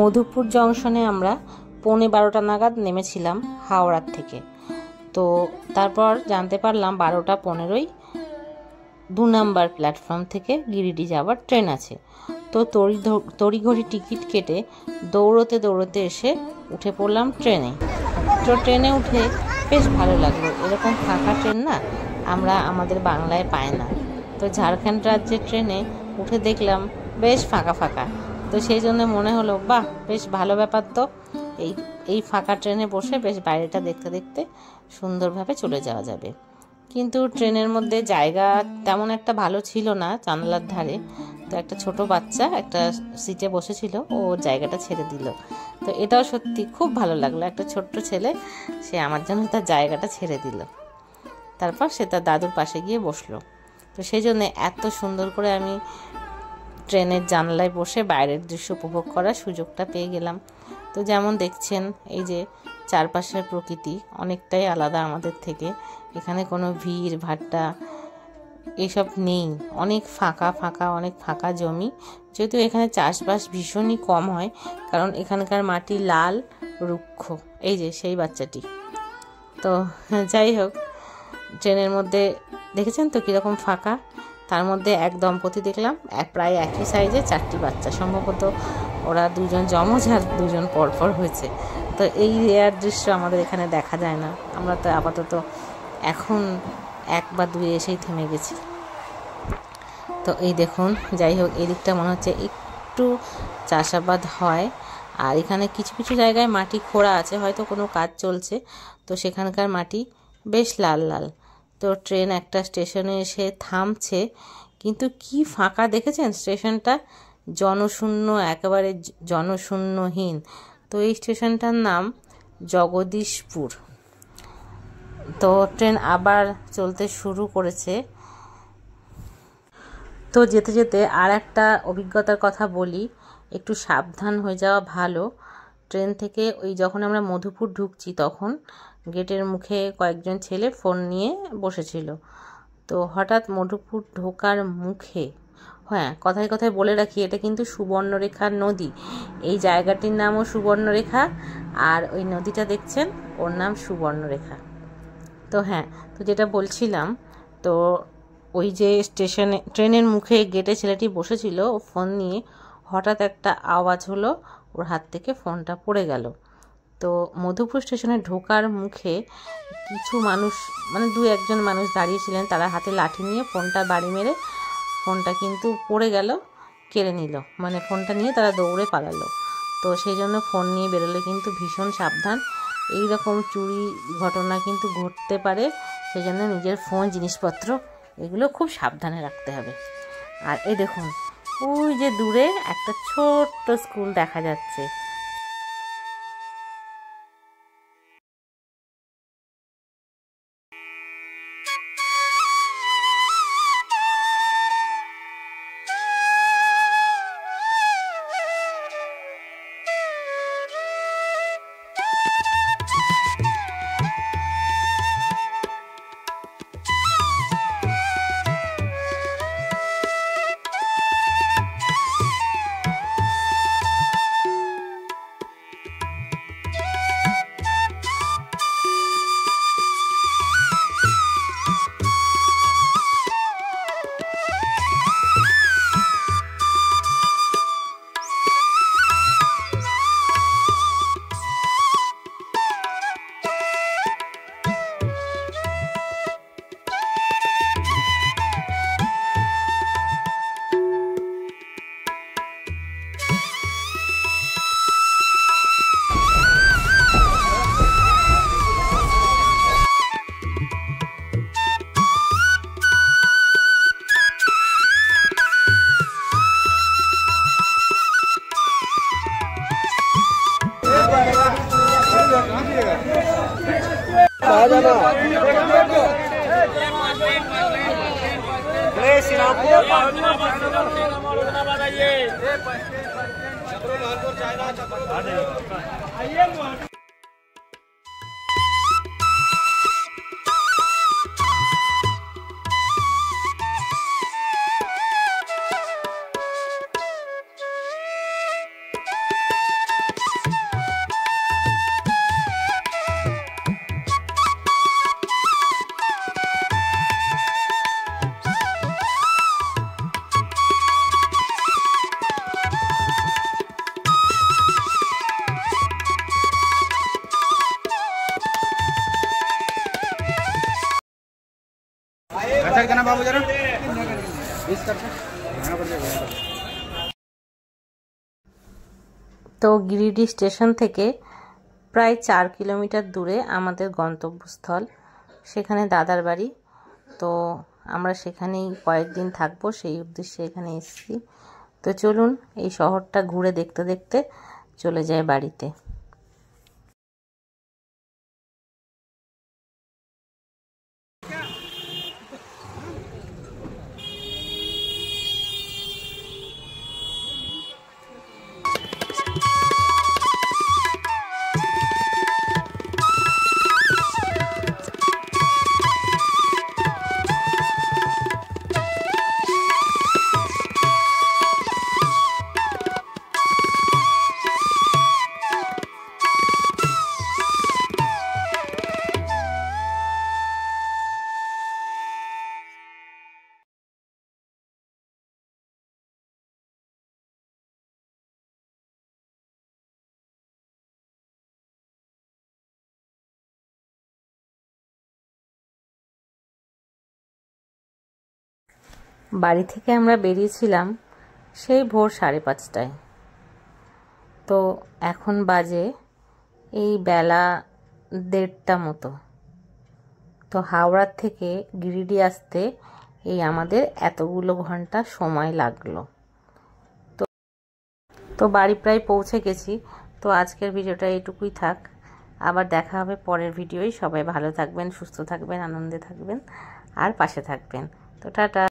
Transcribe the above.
মধুপুর জংশনে আমরা 11:15 নাগাদ নেমেছিলাম হাওড়ার থেকে। তো তারপর জানতে পারলাম 12:15 2 নম্বর প্ল্যাটফর্ম থেকে গিরিডি যাওয়ার ট্রেন আছে। তো তড়িঘড়ি টিকিট কেটে দৌড়তে দৌড়তে এসে উঠে পড়লাম ট্রেনে। তো ট্রেনে উঠে বেশ ভালো লাগলো। এরকম ফাঁকা ট্রেন না আমরা আমাদের বাংলায় পাই না। তো ঝাড়খণ্ড রাজ্যের ট্রেনে উঠে দেখলাম বেশ ফাঁকা ফাঁকা। তো সেই জন্য মনে হলো বাহ, বেশ ভালো ব্যাপার। তো এই ফাঁকা ট্রেনে বসে বেশ বাইরেটা দেখতে দেখতে সুন্দরভাবে চলে যাওয়া যাবে। কিন্তু ট্রেনের মধ্যে জায়গা তেমন একটা ভালো ছিল না জানলার ধারে। তো একটা ছোট বাচ্চা একটা সিটে বসেছিল, ও জায়গাটা ছেড়ে দিল। তো এটাও সত্যি খুব ভালো লাগলো। একটা ছোট্ট ছেলে, সে আমার জন্য তার জায়গাটা ছেড়ে দিল। তারপর সে তার দাদুর পাশে গিয়ে বসলো। তো সেই জন্যে এত সুন্দর করে আমি ট্রেনের জানলায় বসে বাইরের দৃশ্য উপভোগ করার সুযোগটা পেয়ে গেলাম। তো যেমন দেখছেন, এই যে চারপাশের প্রকৃতি অনেকটাই আলাদা আমাদের থেকে। এখানে কোনো ভিড় ভাট্টা এসব নেই, অনেক ফাঁকা ফাঁকা, অনেক ফাঁকা জমি। যদিও এখানে চাষবাস ভীষণই কম হয়, কারণ এখানকার মাটি লাল রুক্ষ। এই যে সেই বাচ্চাটি। তো যাই হোক, ট্রেনের মধ্যে দেখেছেন তো কীরকম ফাঁকা। তার মধ্যে এক দম্পতি দেখলাম, প্রায় একই সাইজে 4টি বাচ্চা, সম্ভবত ওরা দুজন যমজ আর দুজন পরপর হয়েছে। তো এই রেয়ার দৃশ্য আমাদের এখানে দেখা যায় না। আমরা তো আপাতত এখন 1 বা 2 এসেই থেমে গেছি। তো এই দেখুন, যাই হোক, এদিকটা মনে হচ্ছে একটু চাষাবাদ হয়। আর এখানে কিছু কিছু জায়গায় মাটি খোঁড়া আছে, হয়তো কোনো কাজ চলছে। তো সেখানকার মাটি বেশ লাল লাল। তো ট্রেন একটা স্টেশনে এসে থামছে, কিন্তু কি ফাঁকা দেখেছেন স্টেশনটা, জনশূন্য, একেবারে জনশূন্যহীন। তো এই স্টেশনটার নাম জগদীশপুর। তো ট্রেন আবার চলতে শুরু করেছে। তো যেতে যেতে আর একটা অভিজ্ঞতার কথা বলি, একটু সাবধান হয়ে যাওয়া ভালো। ট্রেন থেকে যখন আমরা মধুপুর ঢুকছি, তখন গেটের মুখে কয়েকজন ছেলে ফোন নিয়ে বসেছিল। তো হঠাৎ মধুপুর ঢোকার মুখে, হ্যাঁ কথায় কথায় বলে রাখি, এটা কিন্তু সুবর্ণরেখা নদী। এই জায়গাটির নামও সুবর্ণরেখা, আর ওই নদীটা দেখছেন ওর নাম সুবর্ণরেখা। তো হ্যাঁ, তো যেটা বলছিলাম, তো ওই যে স্টেশনে ট্রেনের মুখে গেটে ছেলেটি বসেছিল, ও ফোন নিয়ে হঠাৎ একটা আওয়াজ হলো, ওর হাত থেকে ফোনটা পড়ে গেল। তো মধুপুর স্টেশনে ঢোকার মুখে কিছু মানুষ, মানে 2-1 মানুষ দাঁড়িয়েছিলেন, তারা হাতে লাঠি নিয়ে ফোনটা বাড়ি মেরে ফোনটা কিন্তু পড়ে গেল, কেড়ে নিল। মানে ফোনটা নিয়ে তারা দৌড়ে পালালো। তো সেই জন্য ফোন নিয়ে বেরোলে কিন্তু ভীষণ সাবধান। এই রকম চুরি ঘটনা কিন্তু ঘটতে পারে, সেই জন্য নিজের ফোন, জিনিসপত্র এগুলো খুব সাবধানে রাখতে হবে। আর এই দেখুন, ওই যে দূরে একটা ছোট্ট স্কুল দেখা যাচ্ছে। তো গিরিডি স্টেশন থেকে প্রায় 4 কিলোমিটার দূরে আমাদের গন্তব্যস্থল, সেখানে দাদার বাড়ি। তো আমরা সেখানেই কয়েকদিন থাকবো, সেই উদ্দেশ্যে এখানে এসেছি। তো চলুন এই শহরটা ঘুরে দেখতে দেখতে চলে যায় বাড়িতে। বাড়ি থেকে আমরা বেরিয়েছিলাম সেই ভোর 5:30টায়। তো এখন বাজে এই বেলা 1:30টা মতো। তো হাওড়ার থেকে গিরিডি আসতে এই আমাদের এতগুলো ঘন্টা সময় লাগলো। তো বাড়ি প্রায় পৌঁছে গেছি। তো আজকের ভিডিওটা এইটুকুই থাক, আবার দেখা হবে পরের ভিডিওয়। সবাই ভালো থাকবেন, সুস্থ থাকবেন, আনন্দে থাকবেন আর পাশে থাকবেন। তো টাটা।